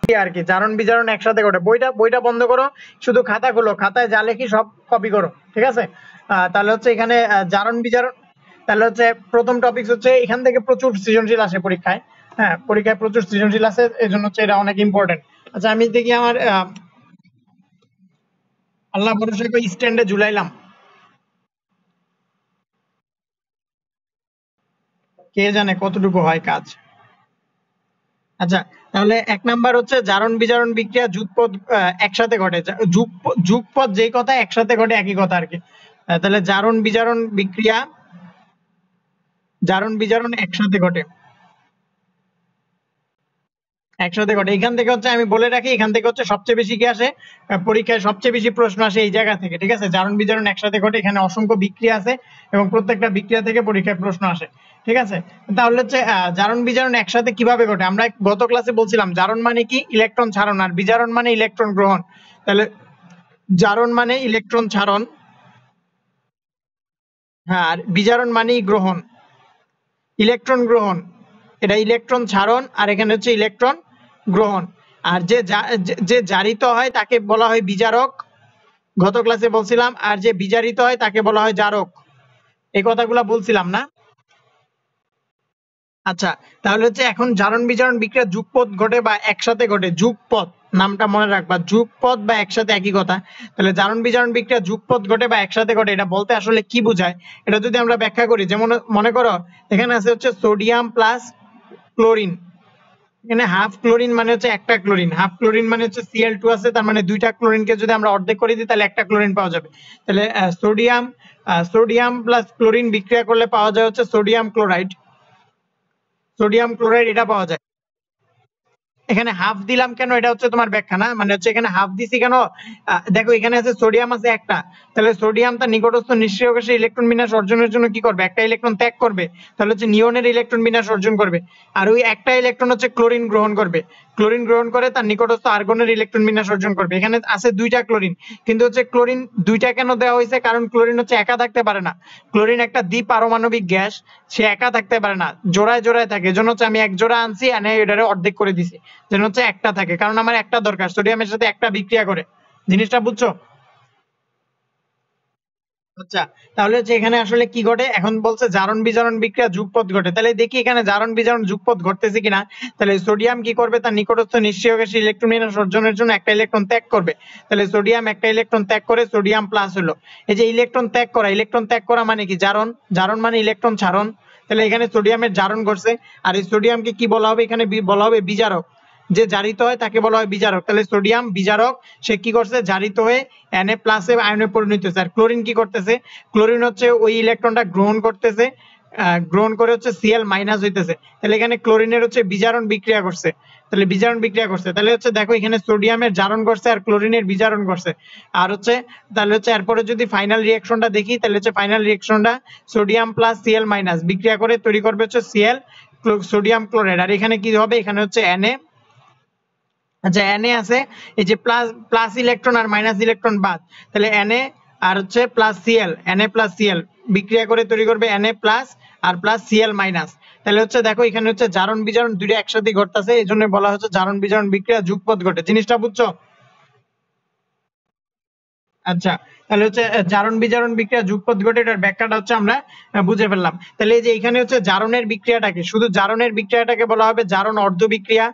আর কি, জারণ বিজারণ একসাথে ঘটে। বইটা বন্ধ করো, শুধু খাতা খোলো, খাতায় যা লেখি সব কপি করো, ঠিক আছে? তাহলে হচ্ছে এখানে জারণ বিজারণ, তাহলে হচ্ছে প্রথম টপিক হচ্ছে এখান থেকে প্রচুর সৃজনশীল আসে পরীক্ষায়। হ্যাঁ, পরীক্ষায় প্রচুর সৃজনশীল আসে, এই জন্য হচ্ছে এটা অনেক ইম্পর্টেন্ট। আচ্ছা, আমি দেখি আমার আল্লাহ ভরসা করে স্ট্যান্ডে ঝুলাইলাম, কে জানে কতটুকু হয় কাজ। আচ্ছা, তাহলে এক নাম্বার হচ্ছে জারণ বিজারণ বিক্রিয়া যুগপৎ একসাথে ঘটে। যুগপৎ যেই কথা একসাথে ঘটে একই কথা আর কি। তাহলে জারণ বিজারণ একসাথে ঘটে, একসাথে ঘটে। এখান থেকে হচ্ছে আমি বলে রাখি, এখান থেকে হচ্ছে সবচেয়ে বেশি কি আসে পরীক্ষায়, সবচেয়ে বেশি প্রশ্ন আসে এই জায়গা থেকে, ঠিক আছে? জারণ বিজারণ একসাথে ঘটে, এখানে অসংখ্য বিক্রিয়া আছে এবং প্রত্যেকটা বিক্রিয়া থেকে পরীক্ষায় প্রশ্ন আসে, ঠিক আছে? তাহলে হচ্ছে জারণ বিজারণ একসাথে কিভাবে ঘটে? আমরা গত ক্লাসে বলছিলাম জারণ মানে কি ইলেকট্রন ছাড়ন, আর বিজারণ মানে ইলেকট্রন গ্রহণ। তাহলে জারণ মানে ইলেকট্রন ছাড়ন, হ্যাঁ, আর বিজারণ মানেই গ্রহণ, ইলেকট্রন গ্রহণ। এটা ইলেকট্রন ছাড়ন আর এখানে হচ্ছে ইলেকট্রন গ্রহণ। আর যে জারিত হয় তাকে বলা হয় বিজারক, গত ক্লাসে বলছিলাম। আর যে বিজারিত হয় তাকে বলা হয় জারক। এই কথাগুলো বলছিলাম না? আচ্ছা, তাহলে হচ্ছে এখন জারণ বিজারণ বিক্রিয়া যুগপৎ ঘটে বা একসাথে ঘটে। যুগপৎ নামটা মনে রাখবা, যুগপৎ বা একসাথে একই কথা। তাহলে জারণ বিজারণ বিক্রিয়া যুগপৎ ঘটে বা একসাথে ঘটে, এটা বলতে আসলে কি বোঝায় এটা যদি আমরা ব্যাখ্যা করি, যেমন মনে করো এখানে আছে হচ্ছে সোডিয়াম প্লাস ক্লোরিন। এখানে হাফ ক্লোরিন মানে হচ্ছে একটা ক্লোরিন, হাফ ক্লোরিন মানে হচ্ছে Cl2 আছে, তার মানে দুইটা ক্লোরিনকে যদি আমরা অর্ধেক করে দিই তাহলে একটা ক্লোরিন পাওয়া যাবে। তাহলে সোডিয়াম প্লাস ক্লোরিন বিক্রিয়া করলে পাওয়া যায় হচ্ছে সোডিয়াম ক্লোরাইড এটা পাওয়া যায়। এখানে হাফ দিলাম কেন, এটা হচ্ছে তোমার ব্যাখ্যা না, মানে হচ্ছে এখানে হাফ দিছি কেন, দেখো এখানে আছে সোডিয়াম আছে একটা, তাহলে সোডিয়াম তার নিকটস্থ নিষ্ক্রিয় গ্যাসে ইলেকট্রন বিন্যাস অর্জনের জন্য কি করবে, একটা ইলেকট্রন ত্যাগ করবে, তাহলে হচ্ছে নিয়নের ইলেকট্রন বিন্যাস অর্জন করবে। আর ওই একটা ইলেকট্রন হচ্ছে ক্লোরিন গ্রহণ করবে, ক্লোরিন গ্রহণ করে তার নিকটস্থ আর্গনের ইলেকট্রন বিন্যাস অর্জন করবে। এখানে আছে দুইটা ক্লোরিন, কিন্তু হচ্ছে ক্লোরিন দুইটা কেন দেওয়া হয়েছে, কারণ ক্লোরিন হচ্ছে একা থাকতে পারে না, ক্লোরিন একটা দ্বিপারমাণবিক গ্যাস, সে একা থাকতে পারে না, জোড়ায় জোড়ায় থাকে। এজন্য হচ্ছে আমি এক জোড়া আনছি, এনে এটারে অর্ধেক করে দিছি যেন হচ্ছে একটা থাকে, কারণ আমার একটা দরকার, সোডিয়ামের সাথে একটা বিক্রিয়া করে। জিনিসটা বুঝছো? আচ্ছা, তাহলে হচ্ছে এখানে আসলে কি ঘটে, এখন বলছে জারণ বিজারণ বিক্রিয়া যুগপৎ ঘটে। তাহলে দেখি এখানে জারণ বিজারণ যুগপৎ ঘটতেছে কিনা। তাহলে সোডিয়াম কি করবে, তার নিকটস্থ নিষ্ক্রিয় গ্যাসে ইলেকট্রন বিন্যাস অর্জনের জন্য একটা ইলেকট্রন ত্যাগ করবে। তাহলে সোডিয়াম একটা ইলেকট্রন ত্যাগ করে, সোডিয়াম প্লাস হলো। এই যে ইলেকট্রন ত্যাগ করা মানে কি জারণ, জারণ মানে ইলেকট্রন ছাড়ন। তাহলে এখানে সোডিয়ামের জারণ ঘটছে, আর এই সোডিয়ামকে কি বলা হবে, এখানে বলা হবে বিজারক। যে জারিত হয় তাকে বলা হয় বিজারক। তাহলে সোডিয়াম বিজারক, সে কি করছে, জারিত হয়ে Na প্লাসে আয়নে পরিণত হচ্ছে। আর ক্লোরিন কি করতেছে, ক্লোরিন হচ্ছে ওই ইলেকট্রনটা গ্রহণ করতেছে, গ্রহণ করে হচ্ছে Cl মাইনাস হইতেছে। তাহলে এখানে ক্লোরিনের হচ্ছে বিজারণ বিক্রিয়া করছে, তাহলে বিজারণ বিক্রিয়া করছে। তাহলে হচ্ছে দেখো এখানে সোডিয়ামের জারণ করছে আর ক্লোরিনের বিজারণ করছে। আর হচ্ছে তাহলে হচ্ছে এরপরে যদি ফাইনাল রিঅ্যাকশনটা দেখি, তাহলে হচ্ছে ফাইনাল রিঅ্যাকশনটা সোডিয়াম প্লাস Cl মাইনাস বিক্রিয়া করে তৈরি করবে হচ্ছে Cl সোডিয়াম ক্লোরাইড। আর এখানে কি হবে, এখানে হচ্ছে Na। আচ্ছা, Na আছে, এই যে প্লাস প্লাস ইলেকট্রন আর মাইনাস ইলেকট্রন বাদ, তাহলে Na আর হচ্ছে plus Cl, Na plus Cl বিক্রিয়া করে তৈরি করবে Na প্লাস আর প্লাস Cl মাইনাস। তাহলে হচ্ছে দেখো এখানে হচ্ছে জারণ বিজারণ দুইটা একসাথে ঘটতেছে, এই জন্য বলা হচ্ছে জারণ বিজারণ বিক্রিয়া যুগপৎ ঘটে। জিনিসটা বুঝছো? আচ্ছা, তাহলে হচ্ছে জারণ বিজারণ বিক্রিয়া যুগপৎ ঘটে, এটার ব্যাখ্যাটা হচ্ছে আমরা বুঝে ফেললাম। তাহলে এই যে এখানে হচ্ছে জারণের বিক্রিয়াটাকে, শুধু জারণের বিক্রিয়াটাকে বলা হবে জারণ অর্ধ বিক্রিয়া,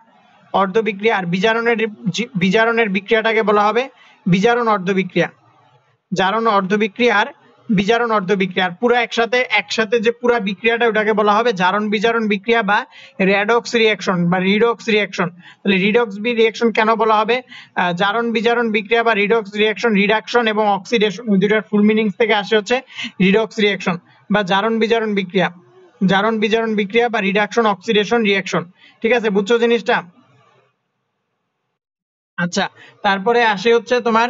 আর বিজারণের বিক্রিয়াটাকে বলা হবে বিজারণ অর্ধ বিক্রিয়া। জারণ অর্ধ বিক্রিয়া আর বিজারণ অর্ধ বিক্রিয়া, আর পুরো একসাথে যে পুরো বিক্রিয়াটা ওটাকে বলা হবে জারণ বিজারণ বিক্রিয়া বা রেডক্স রিঅ্যাকশন বা রিডক্স রিঅ্যাকশন। তাহলে রিডক্স রিঅ্যাকশন কেন বলা হবে, জারণ বিজারণ বিক্রিয়া বা রিডক্স রিঅ্যাকশন, রিডাকশন এবং অক্সিডেশন ওই দুটার ফুল মিনিংস থেকে আসে হচ্ছে রিডক্স রিঅ্যাকশন বা জারণ বিজারণ বিক্রিয়া, বা রিডাকশন অক্সিডেশন রিঅ্যাকশন। ঠিক আছে, বুঝছো জিনিসটা? আচ্ছা, তারপরে আসে হচ্ছে তোমার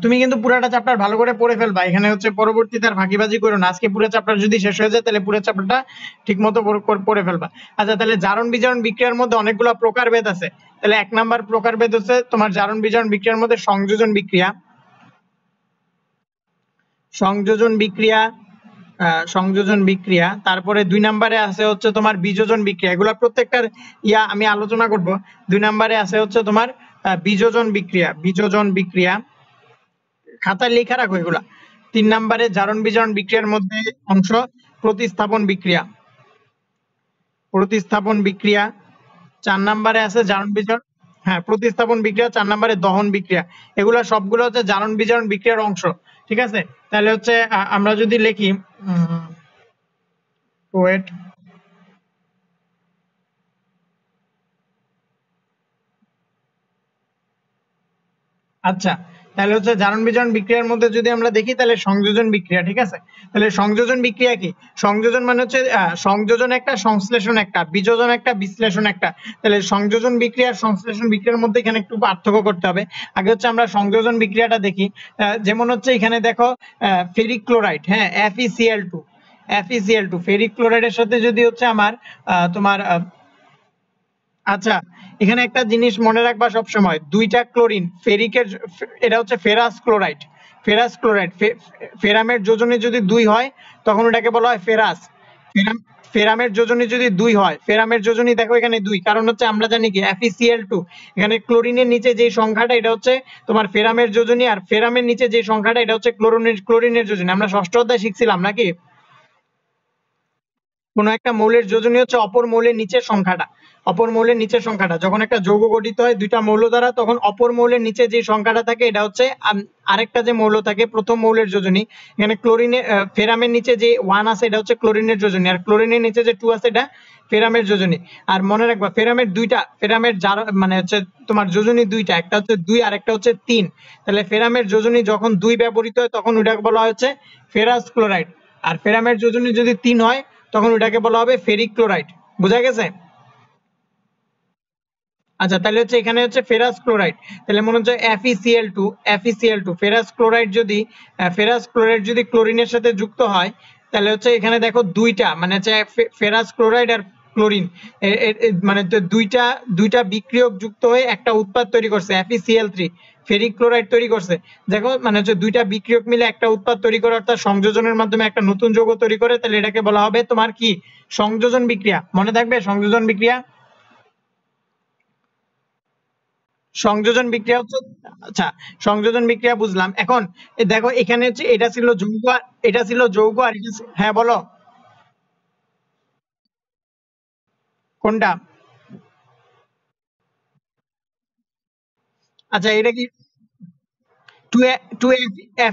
তুমি কিন্তু পুরাটা চ্যাপ্টার ভালো করে পড়ে ফেলবা, এখানে হচ্ছে পরবর্তীতে আর ফাঁকিবাজি করো না। আজকে পুরো চ্যাপ্টার যদি শেষ হয়ে যায় তাহলে পুরো চ্যাপ্টারটা ঠিকমতো পড়ে ফেলবা। আচ্ছা, তাহলে জারণ বিজারণ বিক্রিয়ার মধ্যে অনেকগুলো প্রকারভেদ আছে। তাহলে এক নাম্বার প্রকারভেদ হচ্ছে তোমার জারণ বিজারণ বিক্রিয়ার মধ্যে সংযোজন বিক্রিয়া, সংযোজন বিক্রিয়া, তারপরে 2 নম্বরে আছে হচ্ছে তোমার বিযোজন বিক্রিয়া। এগুলা প্রত্যেকটার আমি আলোচনা করব। 2 নম্বরে আছে হচ্ছে তোমার বিযোজন বিক্রিয়া, বিযোজন বিক্রিয়া খাতায় লেখা রাখো এগুলা। 3 নম্বরে জারণ বিজারণ বিক্রিয়ার মধ্যে অংশ প্রতিস্থাপন বিক্রিয়া, প্রতিস্থাপন বিক্রিয়া। 4 নম্বরে আছে জারণ বিজারণ, হ্যাঁ প্রতিস্থাপন বিক্রিয়া। 4 নম্বরে দহন বিক্রিয়া। এগুলা সবগুলো হচ্ছে জারণ বিজারণ বিক্রিয়ার অংশ, ঠিক আছে। তাহলে হচ্ছে আমরা যদি লিখি ওয়েট, আচ্ছা তাহলে হচ্ছে জারণ বিজারণ বিক্রিয়ার মধ্যে যদি আমরা দেখি তাহলে সংযোজন বিক্রিয়া, ঠিক আছে। তাহলে সংযোজন বিক্রিয়া কি? সংযোজন মানে হচ্ছে সংযোজন একটা, সংশ্লেষণ একটা, বিযোজন একটা, বিশ্লেষণ একটা। তাহলে সংযোজন বিক্রিয়া আর সংশ্লেষণ বিক্রিয়ার মধ্যে এখানে একটু পার্থক্য করতে হবে। আগে হচ্ছে আমরা সংযোজন বিক্রিয়াটা দেখি। যেমন হচ্ছে এখানে দেখো ফেরিক ক্লোরাইড, হ্যাঁ FeCl2, FeCl2 ফেরিক ক্লোরাইডের সাথে যদি হচ্ছে আমার তোমার আচ্ছা এখানে একটা জিনিস মনে রাখবা সব সময়, দুইটা ক্লোরিন ফেরিকের, এটা হচ্ছে ফেরাস ক্লোরাইড, ফেরাস ক্লোরাইড। ফেরামের যোজনী যদি 2 হয় তখন ওটাকে বলা হয় ফেরাস। ফেরামের যোজনী যদি 2 হয়, ফেরামের যোজনী দেখো এখানে 2, কারণ হচ্ছে আমরা জানি কি FeCl2 এখানে ক্লোরিনের নিচে যে সংখ্যাটা এটা হচ্ছে তোমার ফেরামের যোজনী, আর ফেরামের নিচে যে সংখ্যাটা এটা হচ্ছে ক্লোরিনের যোজনী। আমরা ষষ্ঠ অধ্যায়ে শিখছিলাম নাকি? কোন একটা মৌলের যোজনী হচ্ছে অপর মৌলের নিচের সংখ্যাটা, অপর মৌলের নিচের সংখ্যাটা। যখন একটা যৌগ গঠিত হয় দুইটা মৌল দ্বারা, তখন অপর মৌলের নিচে যে সংখ্যাটা থাকে এটা হচ্ছে আরেকটা যে মৌল থাকে প্রথম মৌলের যোজনী। এখানে ক্লোরিনের ফেরামের নিচে যে 1 আছে এটা হচ্ছে ক্লোরিনের যোজনী, আর ক্লোরিনের নিচে যে 2 আছে এটা ফেরামের যোজনী। আর মনে রাখবা ফেরামের দুইটা, ফেরামের যার মানে হচ্ছে তোমার যোজনী দুইটা, একটা হচ্ছে 2 আর একটা হচ্ছে 3। তাহলে ফেরামের যোজনী যখন 2 ব্যবহৃত হয় তখন ওটাকে বলা হচ্ছে ফেরাস ক্লোরাইড, আর ফেরামের যোজনী যদি 3 হয় তখন ওটাকে বলা হবে ফেরিক ক্লোরাইড। বোঝা গেছে? আচ্ছা তাহলে হচ্ছে এখানে হচ্ছে ফেরাস ক্লোরাইড, তাহলে মনে হচ্ছে FeCl2, FeCl2 ফেরাস ক্লোরাইড যদি ফেরাস ক্লোরাইড যদি ক্লোরিনের সাথে যুক্ত হয় তাহলে হচ্ছে এখানে দেখো দুইটা মানে হচ্ছে ফেরাস ক্লোরাইড আর ক্লোরিন মানে দুইটা দুইটা বিক্রিয়ক যুক্ত হয়ে একটা উৎপাদ তৈরি করছে FeCl3, ফেরিক ক্লোরাইড তৈরি করছে। দেখো মানে হচ্ছে দুইটা বিক্রিয়ক মিলে একটা উৎপাদ তৈরি করে, অর্থাৎ সংযোজনের মাধ্যমে একটা নতুন যৌগ তৈরি করে, তাহলে এটাকে বলা হবে তোমার কি সংযোজন বিক্রিয়া। মনে থাকবে সংযোজন বিক্রিয়া, সংযোজন বিক্রিয়া হচ্ছে। আচ্ছা সংযোজন বিক্রিয়া বুঝলাম। এখন দেখো এখানে হচ্ছে এটা ছিল যৌগ, এটা ছিল যৌগ আর হ্যাঁ বলো কোনটা? আচ্ছা এটা কি 2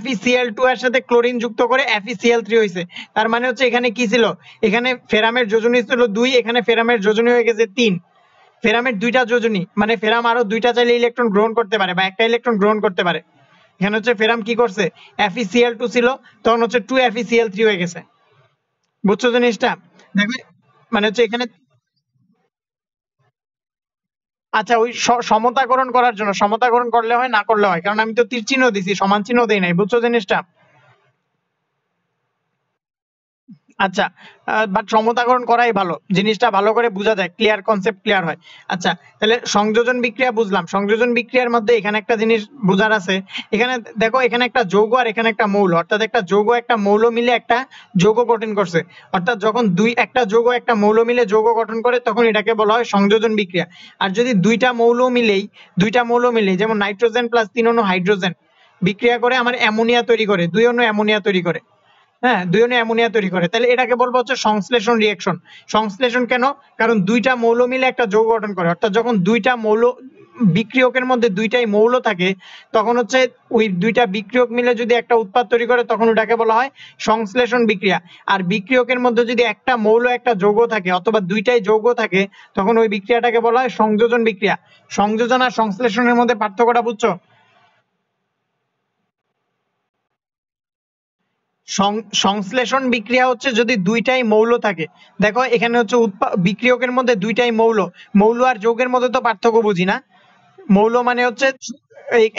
FeCl2 এর সাথে ক্লোরিন যুক্ত করে FeCl3 হয়েছে। তার মানে হচ্ছে এখানে কি ছিল, এখানে ফেরামের যোজনী ছিল 2, এখানে ফেরামের যোজনী হয়ে গেছে 3। ফেরামের দুইটা যোজনী মানে ফেরাম আরো দুইটা চাইলে ইলেকট্রন গ্রহণ করতে পারে বা একটা ইলেকট্রন গ্রহণ করতে পারে। এখানে হচ্ছে ফেরাম কি করছে, FeCl2 ছিল তখন হচ্ছে 2 FeCl3 হয়ে গেছে। বুঝছো জিনিসটা? দেখো মানে হচ্ছে এখানে আচ্ছা ওই সমতাকরণ করার জন্য, সমতাকরণ করলে হয় না করলে হয়, কারণ আমি তো তীর চিহ্ন দিছি, সমান চিহ্ন দেই নাই। বুঝছো জিনিসটা? আচ্ছা বাট সমতাকরণ করাই ভালো, জিনিসটা ভালো করে বোঝা যায়, ক্লিয়ার কনসেপ্ট ক্লিয়ার হয়। আচ্ছা তাহলে সংযোজন বিক্রিয়া বুঝলাম। সংযোজন বিক্রিয়ার মধ্যে এখানে একটা জিনিস বোঝার আছে। এখানে দেখো এখানে একটা যৌগ আর এখানে একটা মৌল, অর্থাৎ একটা যৌগ একটা মৌল মিলে একটা যৌগ গঠন করছে। অর্থাৎ যখন একটা যৌগ একটা মৌল মিলে যৌগ গঠন করে তখন এটাকে বলা হয় সংযোজন বিক্রিয়া। আর যদি দুইটা মৌল মিলেই যেমন নাইট্রোজেন প্লাস 3 অণু হাইড্রোজেন বিক্রিয়া করে আমার অ্যামোনিয়া তৈরি করে, 2 অণু অ্যামোনিয়া তৈরি করে, হ্যাঁ 2 অণু অ্যামোনিয়া তৈরি করে, তাহলে এটাকে বলবো হচ্ছে সংশ্লেষণ রিঅ্যাকশন। সংশ্লেষণ কেন? কারণ দুইটা মৌল মিলে একটা যৌগ গঠন করে, অর্থাৎ যখন দুইটা মৌল বিক্রিয়কের মধ্যে দুইটাই মৌল থাকে তখন হচ্ছে ওই দুইটা বিক্রিয়ক মিলে যদি একটা উৎপাদ তৈরি করে তখন ওটাকে বলা হয় সংশ্লেষণ বিক্রিয়া। আর বিক্রিয়কের মধ্যে যদি একটা মৌল একটা যৌগ থাকে অথবা দুইটাই যৌগ থাকে তখন ওই বিক্রিয়াটাকে বলা হয় সংযোজন বিক্রিয়া। সংযোজন আর সংশ্লেষণের মধ্যে পার্থক্যটা বুঝছো? সংশ্লেষণ বিক্রিয়া হচ্ছে যদি দুইটাই মৌল থাকে। দেখো এখানে হচ্ছে বিক্রিয়কের মধ্যে দুইটাই মৌল, মৌল আর যৌগের মধ্যে তো পার্থক্য বুঝি না। মৌল মানে হচ্ছে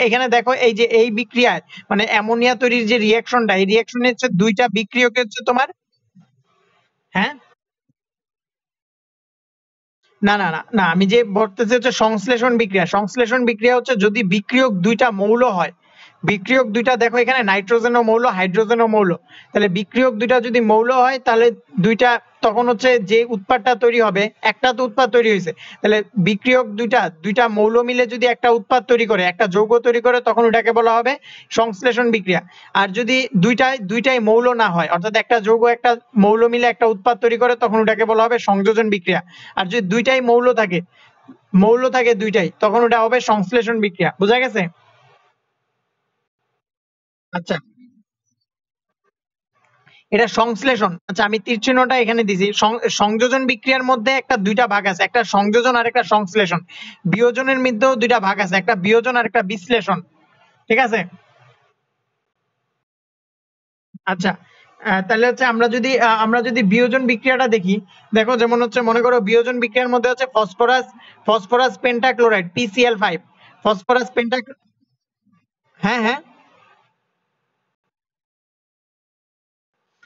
এখানে দেখো এই যে এই বিক্রিয়ায় মানে অ্যামোনিয়া তৈরির যে রিঅ্যাকশনটা, এই রিঅ্যাকশনে হচ্ছে দুইটা বিক্রিয়কের হচ্ছে তোমার, হ্যাঁ না না না না আমি যে বলতেছি হচ্ছে সংশ্লেষণ বিক্রিয়া। সংশ্লেষণ বিক্রিয়া হচ্ছে যদি বিক্রিয়ক দুইটা মৌল হয়, বিক্রিয়ক দুইটা দেখো এখানে নাইট্রোজেন ও মৌল, হাইড্রোজেন ও মৌল। তাহলে বিক্রিয়ক দুইটা যদি মৌল হয় তাহলে দুইটা তখন হচ্ছে যে উৎপাদটা তৈরি হবে, একটা তো উৎপাদ তৈরি হয়েছে, তাহলে বিক্রিয়ক দুইটা মৌল মিলে যদি একটা উৎপাদ তৈরি করে, একটা যৌগ তৈরি করে, তখন ওটাকে বলা হবে সংশ্লেষণ বিক্রিয়া। আর যদি দুইটাই মৌল না হয়, অর্থাৎ একটা যৌগ একটা মৌল মিলে একটা উৎপাদ তৈরি করে, তখন ওটাকে বলা হবে সংযোজন বিক্রিয়া। আর যদি দুইটাই মৌল থাকে দুইটাই, তখন ওটা হবে সংশ্লেষণ বিক্রিয়া। বোঝা গেছে? আচ্ছা, এটা সংশ্লেষণ। আচ্ছা, আমি তীর চিহ্নটা এখানে দিছি। সংযোজন বিক্রিয়ার মধ্যে একটা দুইটা ভাগ আছে, একটা সংযোজন আর একটা সংশ্লেষণ। বিয়োজনের মধ্যেও দুইটা ভাগ আছে, একটা বিয়োজন আর একটা বিশ্লেষণ। ঠিক আছে? আচ্ছা, তাহলে হচ্ছে আমরা যদি বিয়োজন বিক্রিয়াটা দেখি, দেখো যেমন হচ্ছে মনে করো বিয়োজন বিক্রিয়ার মধ্যে হচ্ছে phosphorus pentachloride PCl5, phosphorus penta হ্যাঁ হ্যাঁ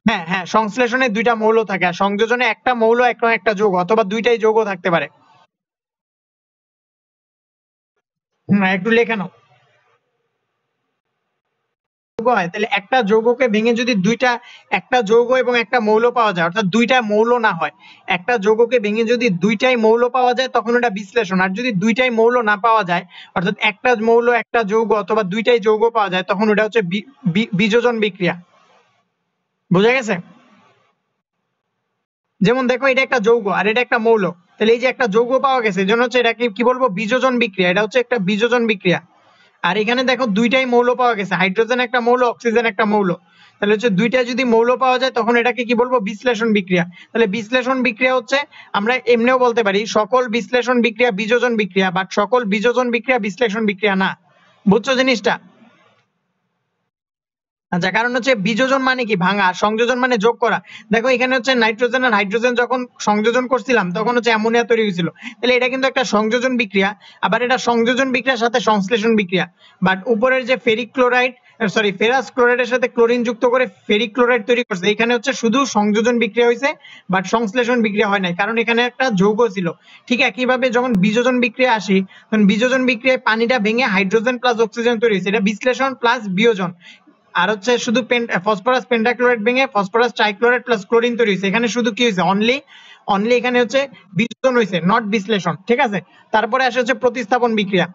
হ্যাঁ হ্যাঁ, সংশ্লেষণে দুইটা মৌল থাকে, আর সংযোজনে একটা মৌল একটা যৌগ, অথবা দুইটাই যৌগ থাকতে পারে। একটু লেখা নাও। যৌগ হয়, তাহলে একটা যৌগকে ভেঙে যদি একটা যৌগ এবং একটা মৌল পাওয়া যায়, অর্থাৎ দুইটা মৌল না হয়, একটা যৌগকে ভেঙে যদি দুইটাই মৌল পাওয়া যায়, তখন ওটা বিশ্লেষণ। আর যদি দুইটাই মৌল না পাওয়া যায়, অর্থাৎ একটা মৌল একটা যৌগ অথবা দুইটাই যৌগ পাওয়া যায়, তখন ওটা হচ্ছে বিযোজন বিক্রিয়া। বোঝা গেছে? যেমন দেখো এটা একটা যৌগ আর এটা একটা মৌল, তাহলে এই যে একটা যৌগ পাওয়া গেছে, এই জন্য হচ্ছে এটাকে কি বলবো, বিযোজন বিক্রিয়া। এটা হচ্ছে একটা বিযোজন বিক্রিয়া। আর এখানে দেখো দুইটাই মৌল পাওয়া গেছে, হাইড্রোজেন একটা মৌল, অক্সিজেন একটা মৌল, তাহলে হচ্ছে দুইটা যদি মৌল পাওয়া যায়, তখন এটাকে কি বলবো, বিশ্লেষণ বিক্রিয়া। তাহলে বিশ্লেষণ বিক্রিয়া হচ্ছে, আমরা এমনিও বলতে পারি সকল বিশ্লেষণ বিক্রিয়া বিযোজন বিক্রিয়া, বাট সকল বিযোজন বিক্রিয়া বিশ্লেষণ বিক্রিয়া না। বুঝছো জিনিসটা? আচ্ছা, কারণ হচ্ছে বিযোজন মানে কি, ভাঙা, আর সংযোজন মানে যোগ করা। দেখো এখানে হচ্ছে নাইট্রোজেন আর হাইড্রোজেন যখন সংযোজন করছিলাম, তখন হচ্ছে অ্যামোনিয়া তৈরি হয়েছিল, তাহলে এটা কিন্তু একটা সংযোজন বিক্রিয়া। আবার এটা সংযোজন বিক্রিয়ার সাথে সংশ্লেষণ বিক্রিয়া। বাট উপরের যে ফেরাস ক্লোরাইডের সাথে ক্লোরিন যুক্ত করে ফেরিক ক্লোরাইড তৈরি করছে, এখানে হচ্ছে শুধু সংযোজন বিক্রিয়া হয়েছে, বাট সংশ্লেষণ বিক্রিয়া হয় নাই, কারণ এখানে একটা যৌগ ছিল। ঠিক একইভাবে যখন বিযোজন বিক্রিয়া আসি, তখন বিযোজন বিক্রিয়ায় পানিটা ভেঙে হাইড্রোজেন প্লাস অক্সিজেন তৈরি হয়েছে, এটা বিশ্লেষণ প্লাস বিয়োজন। আর হচ্ছে শুধু ফসফরাস পেন্টাক্লোরাইড ভেঙে ফসফরাস ট্রাইক্লোরাইড প্লাস ক্লোরিন তৈরি হয়েছে, এখানে শুধু কি হয়েছে, অনলি অনলি এখানে হচ্ছে বিয়োজন হয়েছে, নট বিশ্লেষণ। ঠিক আছে? তারপরে আসে হচ্ছে প্রতিস্থাপন বিক্রিয়া।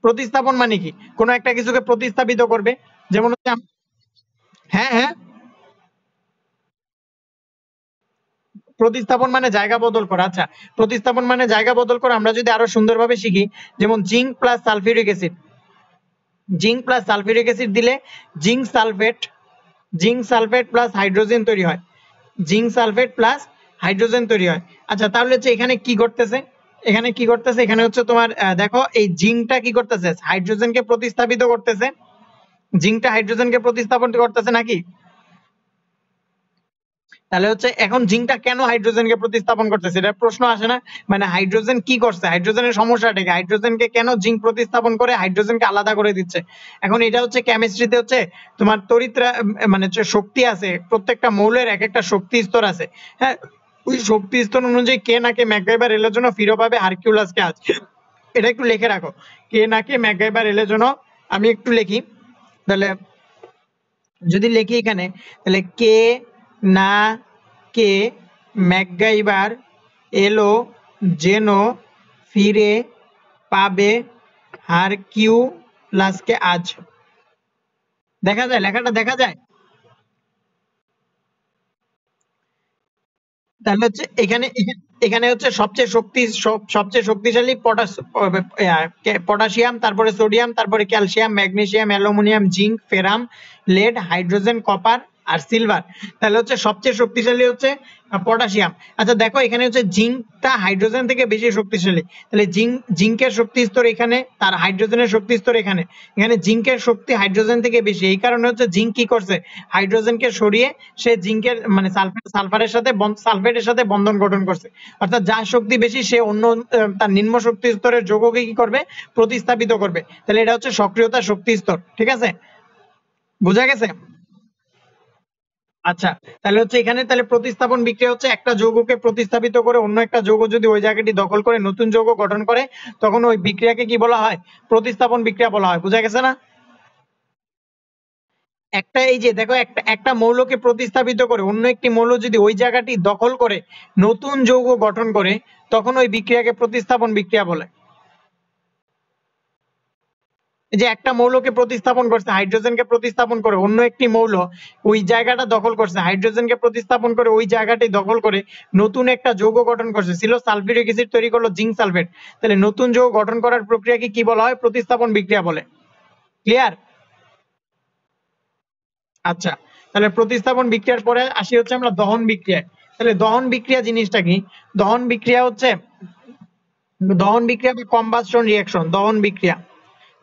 প্রতিস্থাপন মানে কি, কোন একটা কিছুকে প্রতিস্থাপিত করবে। যেমন হচ্ছে হ্যাঁ হ্যাঁ, প্রতিস্থাপন মানে জায়গা বদল করা। আচ্ছা, প্রতিস্থাপন মানে জায়গা বদল করা, আমরা যদি আরো সুন্দরভাবে শিখি, যেমন জিঙ্ক প্লাস সালফিউরিক অ্যাসিড দিলে zinc sulphate zinc sulphate plus hydrogen তৈরি হয়, জিঙ্ক সালফেট প্লাস হাইড্রোজেন তৈরি হয়। আচ্ছা, তাহলে হচ্ছে এখানে কি ঘটতেছে, এখানে হচ্ছে তোমার দেখো এই জিঙ্কটা কি করতেছে, হাইড্রোজেনকে প্রতিস্থাপিত করতেছে, জিঙ্কটা হাইড্রোজেনকে প্রতিস্থাপন করতেছে নাকি? তাহলে হচ্ছে এখন জিঙ্কটা কেন হাইড্রোজেনকে প্রতিস্থাপন করতেছে, এটা প্রশ্ন আসে না? মানে হাইড্রোজেন কি করছে, হাইড্রোজেনের সমস্যাটা কি, হাইড্রোজেনকে কেন জিঙ্ক প্রতিস্থাপন করে হাইড্রোজেনকে আলাদা করে দিচ্ছে? এখন এটা হচ্ছে কেমিস্ট্রিতে হচ্ছে তোমার মানে হচ্ছে শক্তি আছে, প্রত্যেকটা মৌলের এক একটা শক্তি স্তর আছে। হ্যাঁ, ওই শক্তি স্তর অনুযায়ী কে নাকে ম্যাকগাইভার এলের জন্য ফিরো পাবে হারকিউলাসকে আজ। এটা একটু লিখে রাখো, কে নাকে ম্যাকগাইভার এলের জন্য। আমি একটু লিখি, তাহলে যদি লিখি এখানে, তাহলে কে না কে ম্যাকগাইভার এলো যেন ফিরে পাবে হারকিউলাসকে আজ। দেখা যায়, লেখাটা দেখা যায়। তাহলে হচ্ছে এখানে এখানে হচ্ছে সবচেয়ে শক্তিশালী পটাশিয়াম, তারপরে সোডিয়াম, তারপরে calcium, magnesium, aluminium, zinc, ferrum, lead, hydrogen, copper আর সিলভার। তাহলে হচ্ছে সবচেয়ে শক্তিশালী হচ্ছে পটাশিয়াম। আচ্ছা দেখো এখানে হচ্ছে জিঙ্কটা হাইড্রোজেন থেকে বেশি শক্তিশালী, তাহলে জিঙ্কের শক্তি স্তর এখানে, তার হাইড্রোজেনের শক্তি স্তর এখানে। এখানে জিঙ্কের শক্তি হাইড্রোজেন থেকে বেশি, এই কারণে হচ্ছে জিঙ্ক কি করছে, হাইড্রোজেনকে সরিয়ে সে জিঙ্কের মানে সালফেটের সাথে বন্ধন গঠন করছে। অর্থাৎ যার শক্তি বেশি সে অন্য তার নিম্ন শক্তি স্তরের যৌগকে কি করবে, প্রতিস্থাপিত করবে। তাহলে এটা হচ্ছে সক্রিয়তা শক্তি স্তর। ঠিক আছে? বোঝা গেছে? আচ্ছা, তাহলে হচ্ছে এখানে তাহলে প্রতিস্থাপন বিক্রিয়া হচ্ছে একটা যৌগকে প্রতিস্থাপিত করে অন্য একটা যৌগ যদি ওই জায়গাটি দখল করে নতুন যৌগ গঠন করে, তখন ওই বিক্রিয়াকে কি বলা হয়, প্রতিস্থাপন বিক্রিয়া বলা হয়। বোঝা গেছে না? একটা এই যে দেখো একটা একটা মৌলকে প্রতিস্থাপিত করে অন্য একটি মৌল যদি ওই জায়গাটি দখল করে নতুন যৌগ গঠন করে তখন ওই বিক্রিয়াকে প্রতিস্থাপন বিক্রিয়া বলে। এই যে একটা মৌলকে প্রতিস্থাপন করছে, হাইড্রোজেনকে প্রতিস্থাপন করে অন্য একটি মৌল ওই জায়গাটা দখল করছে, হাইড্রোজেনকে প্রতিস্থাপন করে ওই জায়গাটি দখল করে নতুন একটা যৌগ গঠন করছে, ছিল সালফিউরিক অ্যাসিড তৈরি করলো জিঙ্ক সালফেট, তাহলে নতুন যৌগ গঠন করার প্রক্রিয়াকে কি বলা হয়? প্রতিস্থাপন বিক্রিয়া বলে। ক্লিয়ার? আচ্ছা, তাহলে প্রতিস্থাপন বিক্রিয়ার পরে আসি হচ্ছে আমরা দহন বিক্রিয়ায়। তাহলে দহন বিক্রিয়া জিনিসটা কি? দহন বিক্রিয়া হচ্ছে দহন বিক্রিয়া বা কম্বাসশন রিঅ্যাকশন। দহন বিক্রিয়া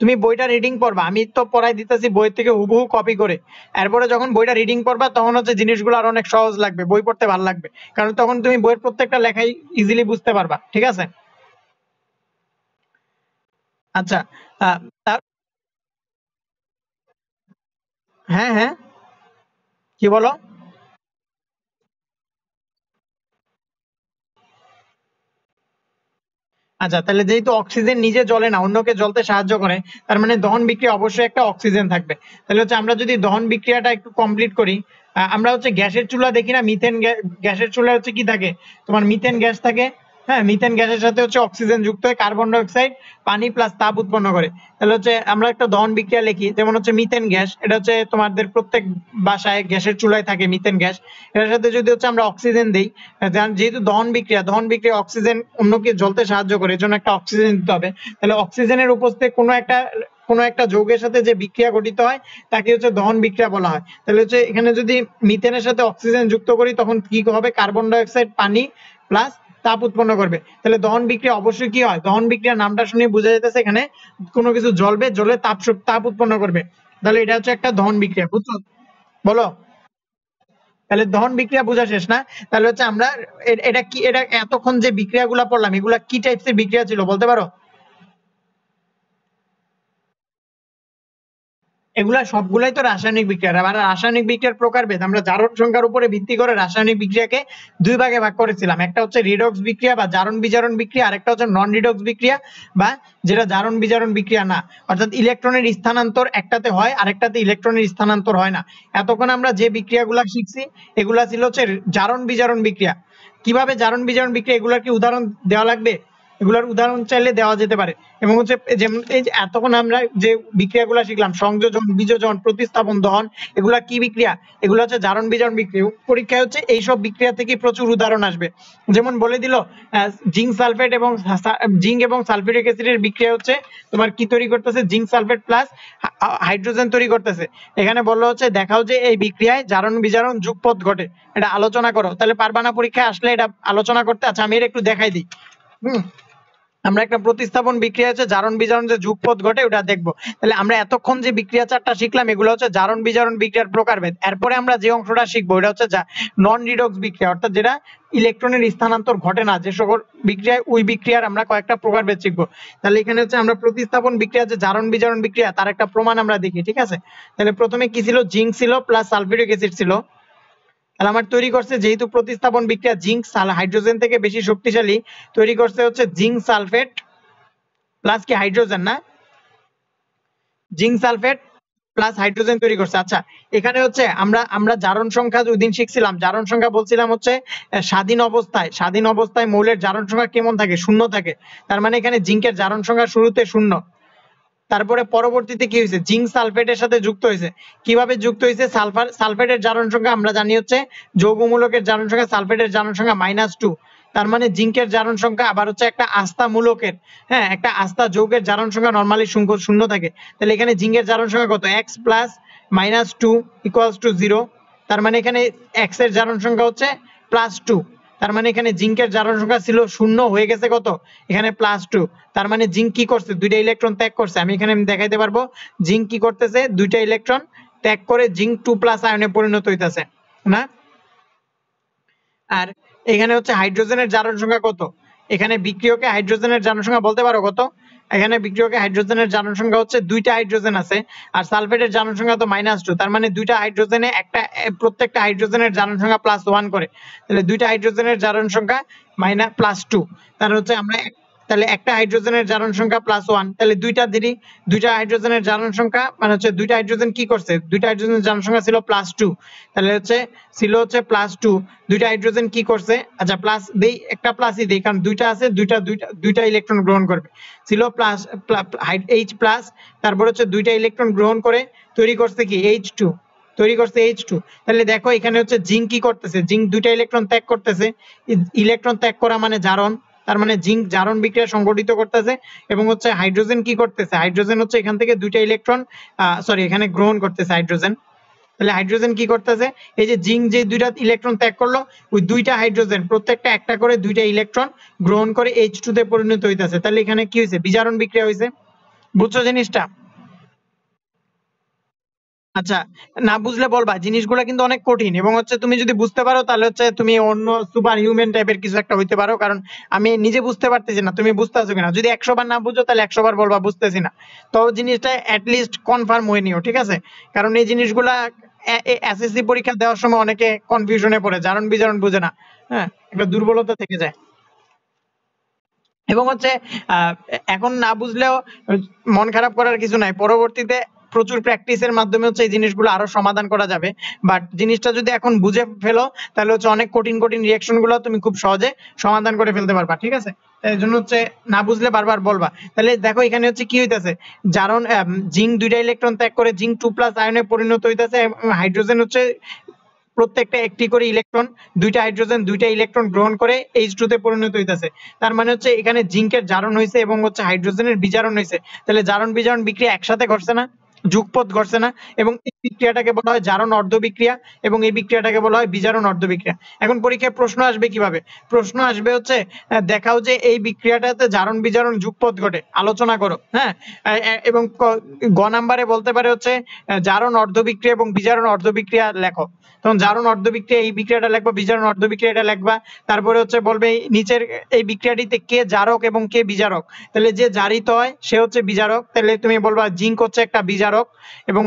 তুমি বইটা রিডিং পড়বা, আমি তো পড়াই দিতেছি বই থেকে হুবহু কপি করে। এরপরে যখন বইটা রিডিং পড়বা তখন হচ্ছে জিনিসগুলো আরো অনেক সহজ লাগবে, বই পড়তে ভালো লাগবে, কারণ তখন তুমি বইয়ের প্রত্যেকটা লেখাই ইজিলি বুঝতে পারবা। ঠিক আছে? আচ্ছা, আহ, তা- হ্যাঁ হ্যাঁ, কি বলো? আচ্ছা, তাহলে যেহেতু অক্সিজেন নিজে জ্বলে না, অন্যকে জ্বলতে সাহায্য করে, তার মানে দহন বিক্রিয়া অবশ্যই একটা অক্সিজেন থাকবে। তাহলে হচ্ছে আমরা যদি দহন বিক্রিয়াটা একটু কমপ্লিট করি, আমরা হচ্ছে গ্যাসের চুলা দেখি না, মিথেন গ্যাসের চুলা হচ্ছে কি থাকে? তোমার মিথেন গ্যাস থাকে। হ্যাঁ, মিথেন গ্যাসের সাথে হচ্ছে অক্সিজেন যুক্ত হয়ে কার্বন ডাই অক্সাইড পানি প্লাস তাপ উৎপন্ন করে। তাহলে হচ্ছে আমরা একটা দহন বিক্রিয়া লিখি, যেমন হচ্ছে মিথেন গ্যাস, এটা হচ্ছে তোমাদের প্রত্যেক বাসায় গ্যাসের চুলায় থাকে মিথেন গ্যাস। এটার সাথে যদি হচ্ছে আমরা অক্সিজেন দেই, যেহেতু দহন বিক্রিয়া অক্সিজেন অন্যকে জ্বলতে সাহায্য করে, এজন্য একটা অক্সিজেন দিতে হবে। তাহলে অক্সিজেনের উপস্থিতি কোনো একটা যৌগের সাথে যে বিক্রিয়া গঠিত হয় তাকে হচ্ছে দহন বিক্রিয়া বলা হয়। তাহলে হচ্ছে এখানে যদি মিথেনের সাথে অক্সিজেন যুক্ত করি তখন কি হবে? কার্বন ডাই অক্সাইড পানি প্লাস তাপ উৎপন্ন করবে। তাহলে দহন বিক্রিয়া অবশ্যই কি হয়? দহন বিক্রিয়ার নামটা শুনে বোঝা যাইতেছে এখানে কোনো কিছু জ্বলবে, জ্বলে তাপ উৎপন্ন করবে। তাহলে এটা হচ্ছে একটা দহন বিক্রিয়া, বুঝছো? বলো। তাহলে দহন বিক্রিয়া বোঝা শেষ না? তাহলে হচ্ছে আমরা এটা কি, এটা এতক্ষণ যে বিক্রিয়াগুলো পড়লাম এগুলা কি টাইপসের বিক্রিয়া ছিল বলতে পারো? এগুলা সবগুলাই তো রাসায়নিক বিক্রিয়া। আবার রাসায়নিক বিক্রিয়ার প্রকারভেদ আমরা জারণ সংখ্যার উপরে ভিত্তি করে রাসায়নিক বিক্রিয়াকে দুই ভাগে ভাগ করেছিলাম। একটা হচ্ছে রিডক্স বিক্রিয়া বা জারণ বিজারণ বিক্রিয়া, আর একটা হচ্ছে নন রিডক্স বিক্রিয়া বা যেটা জারণ বিজারণ বিক্রিয়া না, অর্থাৎ ইলেকট্রনের স্থানান্তর একটাতে হয় আরেকটাতে ইলেকট্রনের স্থানান্তর হয় না। এতক্ষণ আমরা যে বিক্রিয়াগুলো শিখছি এগুলা ছিল হচ্ছে জারণ বিজারণ বিক্রিয়া। কিভাবে জারণ বিজারণ বিক্রিয়া, এগুলার কি উদাহরণ দেওয়া লাগবে? এগুলোর উদাহরণ চাইলে দেওয়া যেতে পারে। এবং হচ্ছে যেমন এই যে এতক্ষণ আমরা যে বিক্রিয়াগুলো শিখলাম, সংযোজন, বিযোজন, প্রতিস্থাপন, দহন, এগুলা কি বিক্রিয়া? এগুলো হচ্ছে জারণ বিজারণ বিক্রিয়া। পরীক্ষায় হচ্ছে এইসব বিক্রিয়া থেকে প্রচুর উদাহরণ আসবে। যেমন বলে দিল জিঙ্ক সালফেট এবং জিঙ্ক এবং সালফিউরিক অ্যাসিডের বিক্রিয়া হচ্ছে তোমার কি তৈরি করতেছে? জিঙ্ক সালফেট প্লাস হাইড্রোজেন তৈরি করতেছে। এখানে বললো হচ্ছে দেখাও যে এই বিক্রিয়ায় জারণ বিজারণ যুগপৎ ঘটে, এটা আলোচনা করো। তাহলে পারবা না পরীক্ষায় আসলে এটা আলোচনা করতে? আচ্ছা, আমি এটা একটু দেখাই দিই। হুম, আমরা একটা প্রতিস্থাপন বিক্রিয়া হচ্ছে জারণ বিজারণ যে যুগপৎ ঘটে ওটা দেখবো। তাহলে আমরা এতক্ষণ যে বিক্রিয়া চারটা শিখলাম এগুলো হচ্ছে জারণ বিজারণ বিক্রিয়ার প্রকারভেদ। এরপরে আমরা যে অংশটা শিখবো এটা হচ্ছে নন রিডক্স বিক্রিয়া, অর্থাৎ যেটা ইলেকট্রনের স্থানান্তর ঘটে না, যে সকল বিক্রিয়ায় ওই বিক্রিয়ার আমরা কয়েকটা প্রকারভেদ শিখবো। তাহলে এখানে হচ্ছে আমরা প্রতিস্থাপন বিক্রিয়া যে জারণ বিজারণ বিক্রিয়া তার একটা প্রমাণ আমরা দেখি। ঠিক আছে? তাহলে প্রথমে কি ছিল? জিঙ্ক ছিল প্লাস সালফিউরিক অ্যাসিড ছিল। তাহলে আমার তৈরি করছে, যেহেতু প্রতিস্থাপন বিক্রিয়া জিঙ্ক হাইড্রোজেন থেকে বেশি শক্তিশালী, তৈরি করছে হচ্ছে জিঙ্ক সালফেট প্লাস কি হাইড্রোজেন না? জিঙ্ক সালফেট প্লাস হাইড্রোজেন তৈরি করছে। আচ্ছা, এখানে হচ্ছে আমরা আমরা জারণ সংখ্যা ওই দিন শিখছিলাম, জারণ সংখ্যা বলছিলাম হচ্ছে স্বাধীন অবস্থায় মৌলের জারণ সংখ্যা কেমন থাকে? শূন্য থাকে। তার মানে এখানে জিঙ্কের জারণ সংখ্যা শুরুতে শূন্য। তারপরে পরবর্তীতে কি হয়েছে? জিঙ্ক সালফেটের সাথে যুক্ত হয়েছে। কিভাবে যুক্ত হয়েছে? সালফেটের জারণ সংখ্যা আমরা জানি হচ্ছে যৌগমূলকের জারণ সংখ্যা সালফেটের জারণ সংখ্যা -2। তার মানে জিঙ্কের জারণ সংখ্যা আবার হচ্ছে একটা আস্থা মূলকের, হ্যাঁ, একটা আস্থা যৌগের জারণ সংখ্যা নরমালি শূন্য থাকে। তাহলে এখানে জিঙ্কের জারণ সংখ্যা কত? x plus -2 equals to 0। তার মানে এখানে x এর জারণ সংখ্যা হচ্ছে +2। তার মানে এখানে জিঙ্কের জারণ সংখ্যা ছিল শূন্য, হয়ে গেছে কত? এখানে +2। তার মানে জিঙ্ক কি করছে? দুইটা ইলেকট্রন ত্যাগ করছে। আমি এখানে দেখাইতে পারবো জিঙ্ক কি করতেছে? দুইটা ইলেকট্রন ত্যাগ করে জিঙ্ক 2+ আয়নে পরিণত হইতাছে না? আর এখানে হচ্ছে হাইড্রোজেনের জারণ সংখ্যা কত? এখানে বিক্রিয়কে হাইড্রোজেনের জারণ সংখ্যা বলতে পারো কত? এখানে বিক্রিয়কে হাইড্রোজেনের জারণ সংখ্যা হচ্ছে, দুইটা হাইড্রোজেন আছে আর সালফেটের জারণ সংখ্যা তো -2। তার মানে দুইটা হাইড্রোজেনে প্রত্যেকটা হাইড্রোজেনের জারণ সংখ্যা +1 করে। তাহলে দুইটা হাইড্রোজেনের জারণ সংখ্যা +2। তার হচ্ছে আমরা তাহলে একটা হাইড্রোজেনের জারণ সংখ্যা +1, তাহলে দুইটা হাইড্রোজেনের জারণ সংখ্যা মানে হচ্ছে দুইটা হাইড্রোজেন কি করছে, দুইটা হাইড্রোজেনের জারণ সংখ্যা ছিল +2, তাহলে ছিল +2, দুইটা হাইড্রোজেন কি করছে, আচ্ছা প্লাস দেই, একটা প্লাসই দেই কারণ দুইটা আছে, দুইটা ইলেকট্রন গ্রহণ করবে, ছিল প্লাস H+, তারপর দুইটা ইলেকট্রন গ্রহণ করে তৈরি করছে কি H2, তাহলে দেখো এখানে জিঙ্ক কি করতেছে, জিঙ্ক দুইটা ইলেকট্রন ত্যাগ করতেছে, ইলেকট্রন ত্যাগ করা মানে জারণ, তার মানে জিঙ্ক জারণ বিক্রিয়া সংঘটিত করতেছে, এবং হাইড্রোজেন কি করতেছে, হাইড্রোজেন এখান থেকে দুইটা ইলেকট্রন এখানে গ্রহণ করতেছে হাইড্রোজেন। তাহলে হাইড্রোজেন কি করতেছে, এই যে জিঙ্ক যে দুইটা ইলেকট্রন ত্যাগ করলো, ওই দুইটা হাইড্রোজেন প্রত্যেকটা একটা করে দুইটা ইলেকট্রন গ্রহণ করে H2 তে পরিণত হইতাছে, তাহলে এখানে কি হয়েছে, বিজারণ বিক্রিয়া হয়েছে। বুঝছো জিনিসটা? আচ্ছা, না বুঝলে বলবা, জিনিসগুলো কিন্তু অনেক কঠিন, এবং তুমি যদি বুঝতে পারো তাহলে তুমি অন্য সুপার হিউম্যান টাইপের কিছু একটা হইতে পারো, কারণ আমি নিজে বুঝতে পারতেছি না, তুমি বুঝতেছো কিনা, যদি 100 বার না বুঝো তাহলে 100 বার বলবা বুঝতেছি না, তো জিনিসটা লিস্ট কনফার্ম হয়ে নিও, ঠিক আছে? কারণ এই জিনিসগুলা এসএসসি পরীক্ষা দেওয়ার সময় অনেকে কনফিউশনে পড়ে, জারণ বিজারণ বুঝে না, হ্যাঁ, একটা দুর্বলতা থেকে যায়। এবং আহ, এখন না বুঝলেও মন খারাপ করার কিছু নাই, পরবর্তীতে প্রচুর প্র্যাকটিসের মাধ্যমে এই জিনিসগুলো আরো সমাধান করা যাবে। বাট জিনিসটা যদি এখন বুঝে ফেলো তাহলে অনেক কঠিন কঠিন রিঅ্যাকশন গুলো তুমি খুব সহজে সমাধান করে ফেলতে পারবা, ঠিক আছে? এই জন্য না বুঝলে বারবার বলবা। তাহলে দেখো এখানে কি হইতাছে, জারণ জিঙ্ক দুইটা ইলেকট্রন ত্যাগ করে জিঙ্ক 2+ আয়নে পরিণত হইতাছে, হাইড্রোজেন প্রত্যেকটা একটি করে ইলেকট্রন, দুইটা হাইড্রোজেন দুইটা ইলেকট্রন গ্রহণ করে H2 তে পরিণত হইতাছে, তার মানে এখানে জিঙ্কের জারণ হইছে এবং হাইড্রোজেনের বিজারণ হইছে, তাহলে জারণ বিজারণ বিক্রিয়া একসাথে ঘটছে না, যুগপৎ ঘটছে না, এবং এই বিক্রিয়াটাকে বলা হয় জারণ অর্ধ বিক্রিয়া, এবং এই বিক্রিয়াটাকে বলা হয় বিজারণ অর্ধ বিক্রিয়া। এখন পরীক্ষায় প্রশ্ন আসবে কিভাবে, প্রশ্ন আসবে দেখাও যে এই বিক্রিয়াটাতে জারণ বিজারণ যুগপৎ ঘটে, আলোচনা করো, হ্যাঁ, এবং গ নাম্বারে বলতে পারে জারণ অর্ধ বিক্রিয়া এবং বিজারণ অর্ধ বিক্রিয়া লেখো, তখন জারণ অর্ধ বিক্রিয়া এই বিক্রিয়াটা লিখবা, বিজারণ অর্ধ বিক্রিয়াটা লিখবা, তারপরে বলবে নিচের এই বিক্রিয়াটিতে কে জারক এবং কে বিজারক, তাহলে যে জারিত হয় সে বিজারক, তাহলে তুমি বলবা জিঙ্ক একটা বিজারক, এবং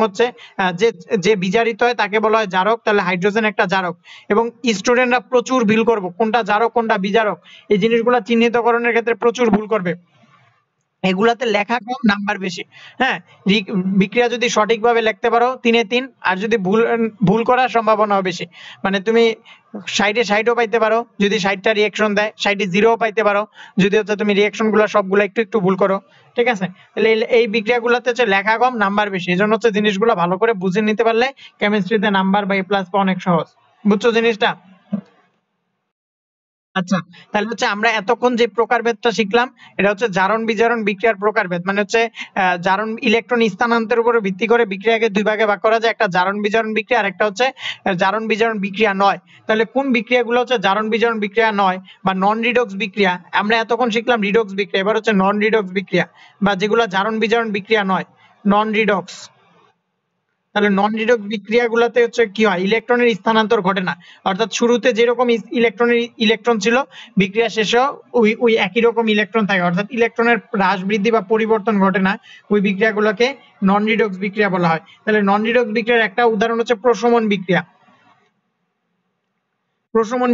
যে যে বিজারিত হয় তাকে বলা হয় জারক, তাহলে হাইড্রোজেন একটা জারক। এবং স্টুডেন্টরা প্রচুর ভুল করবে, কোনটা জারক কোনটা বিজারক এই জিনিসগুলো চিহ্নিতকরণের ক্ষেত্রে প্রচুর ভুল করবে, এগুলাতে লেখা কম নাম্বার বেশি। হ্যাঁ, বিক্রিয়া যদি সঠিকভাবে লিখতে পারো 3 এ 3, আর যদি ভুল করার সম্ভাবনাও বেশি, মানে তুমি 60-60ও পাইতে পারো যদি 60টা রিঅ্যাকশন দেয়, 60 0ও পাইতে পারো যদি তুমি রিঅ্যাকশন গুলো সবগুলো একটু একটু ভুল করো, ঠিক আছে? তাহলে এই বিক্রিয়াগুলোতে লেখা কম নাম্বার বেশি, এজন্য জিনিসগুলো ভালো করে বুঝে নিতে পারলে কেমিস্ট্রিতে নাম্বার বা A+ পাওয়া অনেক সহজ। বুঝছো জিনিসটা? আচ্ছা, তাহলে আমরা এতক্ষণ যে প্রকারভেদটা শিখলাম এটা জারণ বিজারণ বিক্রিয়ার প্রকারভেদ, মানে জারণ ইলেকট্রন স্থানান্তরের উপর ভিত্তি করে বিক্রিয়াকে দুই ভাগে ভাগ করা যায়, একটা জারণ বিজারণ বিক্রিয়া আর একটা জারণ বিজারণ বিক্রিয়া নয়। তাহলে কোন বিক্রিয়াগুলো জারণ বিজারণ বিক্রিয়া নয় বা নন রিডক্স বিক্রিয়া, আমরা এতক্ষণ শিখলাম রিডক্স বিক্রিয়া, এবার নন রিডক্স বিক্রিয়া বা যেগুলো জারণ বিজারণ বিক্রিয়া নয়, নন রিডক্স। তাহলে নন রিডক্স বিক্রিয়াগুলোতে কি হয়, ইলেকট্রনের স্থানান্তর ঘটে না, অর্থাৎ শুরুতে যেরকম ইলেকট্রন ছিল বিক্রিয়া শেষেও ওই একই রকম ইলেকট্রন থাকে, অর্থাৎ ইলেকট্রনের হ্রাস বৃদ্ধি বা পরিবর্তন ঘটে না, ওই বিক্রিয়াগুলোকে নন রিডক্স বিক্রিয়া বলা হয়। তাহলে নন রিডক্স বিক্রিয়ার একটা উদাহরণ প্রশমন বিক্রিয়া। প্রশমন